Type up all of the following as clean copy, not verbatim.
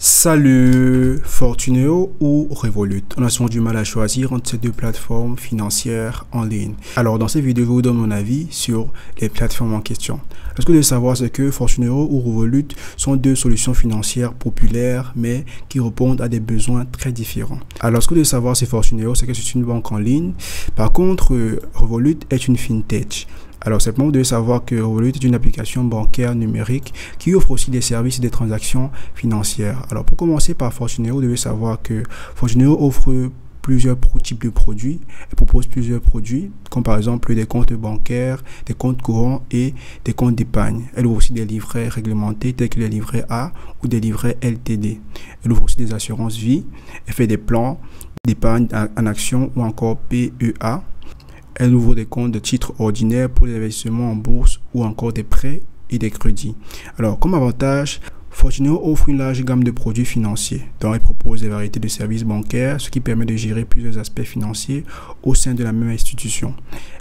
Salut, Fortuneo ou Revolut. On a souvent du mal à choisir entre ces deux plateformes financières en ligne. Alors dans cette vidéo, je vous donne mon avis sur les plateformes en question. Ce que vous devez savoir, c'est que Fortuneo ou Revolut sont deux solutions financières populaires, mais qui répondent à des besoins très différents. Alors ce que vous devez savoir, c'est Fortuneo, c'est que c'est une banque en ligne. Par contre, Revolut est une fintech. Alors, simplement, vous devez savoir que Revolut est une application bancaire numérique qui offre aussi des services et des transactions financières. Alors, pour commencer par Fortuneo, vous devez savoir que Fortuneo offre plusieurs types de produits. Elle propose plusieurs produits, comme par exemple des comptes bancaires, des comptes courants et des comptes d'épargne. Elle ouvre aussi des livrets réglementés tels que les livrets A ou des livrets LTD. Elle ouvre aussi des assurances vie. Elle fait des plans d'épargne en action ou encore PEA. Elle ouvre des comptes de titres ordinaires pour les investissements en bourse ou encore des prêts et des crédits. Alors, comme avantage, Fortuneo offre une large gamme de produits financiers, dont elle propose des variétés de services bancaires, ce qui permet de gérer plusieurs aspects financiers au sein de la même institution.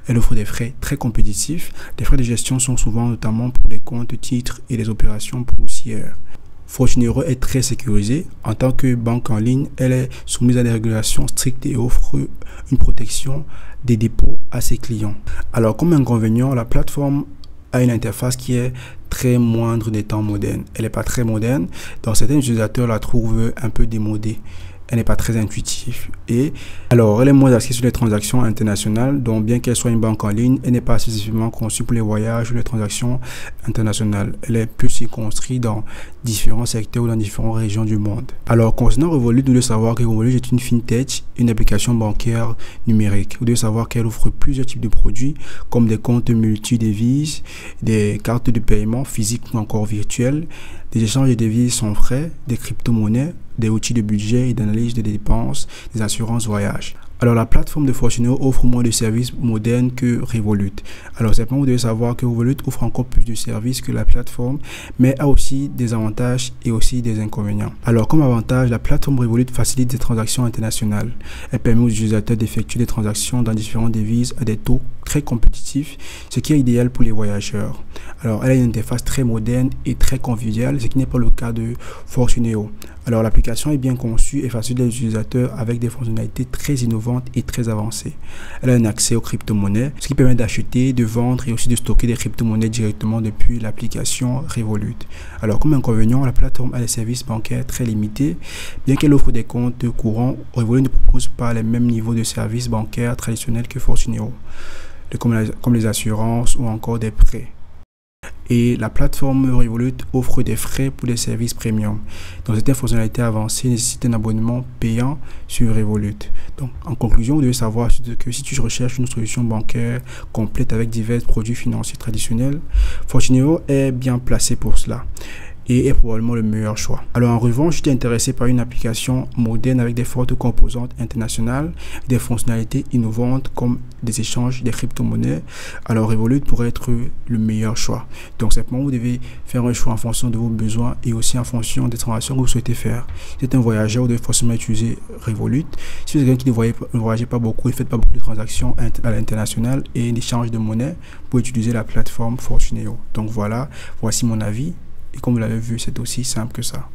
Elle offre des frais très compétitifs. Les frais de gestion sont souvent notamment pour les comptes, titres et les opérations boursières. Fortuneo est très sécurisée. En tant que banque en ligne, elle est soumise à des régulations strictes et offre une protection des dépôts à ses clients. Alors, comme inconvénient, la plateforme a une interface qui est très moindre des temps modernes. Elle n'est pas très moderne, donc certains utilisateurs la trouvent un peu démodée. Elle n'est pas très intuitive. Et alors, elle est moins axée sur les transactions internationales, donc bien qu'elle soit une banque en ligne, elle n'est pas spécifiquement conçue pour les voyages ou les transactions internationales. Elle est plus circonscrite dans différents secteurs ou dans différentes régions du monde. Alors, concernant Revolut, vous devez savoir que Revolut est une fintech, une application bancaire numérique. Vous devez savoir qu'elle offre plusieurs types de produits, comme des comptes multi-devises, des cartes de paiement physiques ou encore virtuelles, des échanges de devises sans frais, des crypto-monnaies, des outils de budget et d'analyse des dépenses, des assurances voyage. Alors, la plateforme de Fortuneo offre moins de services modernes que Revolut. Alors, simplement, vous devez savoir que Revolut offre encore plus de services que la plateforme, mais a aussi des avantages et aussi des inconvénients. Alors, comme avantage, la plateforme Revolut facilite des transactions internationales. Elle permet aux utilisateurs d'effectuer des transactions dans différentes devises à des taux très compétitifs, ce qui est idéal pour les voyageurs. Alors, elle a une interface très moderne et très conviviale, ce qui n'est pas le cas de Fortuneo. Alors, l'application est bien conçue et facile aux utilisateurs avec des fonctionnalités très innovantes et très avancées. Elle a un accès aux crypto-monnaies, ce qui permet d'acheter, de vendre et aussi de stocker des crypto-monnaies directement depuis l'application Revolut. Alors, comme inconvénient, la plateforme a des services bancaires très limités. Bien qu'elle offre des comptes courants, Revolut ne propose pas les mêmes niveaux de services bancaires traditionnels que Fortuneo, comme les assurances ou encore des prêts. Et la plateforme Revolut offre des frais pour les services premium. Donc, certaines fonctionnalités avancées nécessitent un abonnement payant sur Revolut. Donc, en conclusion, vous devez savoir que si tu recherches une solution bancaire complète avec divers produits financiers traditionnels, Fortuneo est bien placé pour cela et est probablement le meilleur choix. Alors, en revanche, si tu es intéressé par une application moderne avec des fortes composantes internationales, des fonctionnalités innovantes comme des échanges, des crypto-monnaies, alors Revolut pourrait être le meilleur choix. Donc, simplement, vous devez faire un choix en fonction de vos besoins et aussi en fonction des transactions que vous souhaitez faire. Si vous êtes un voyageur, vous devez forcément utiliser Revolut. Si vous êtes quelqu'un qui ne voyagez pas beaucoup et ne faites pas beaucoup de transactions à l'international et d'échange de monnaie, vous pouvez utiliser la plateforme Fortuneo. Donc voilà, voici mon avis. Et comme vous l'avez vu, c'est aussi simple que ça.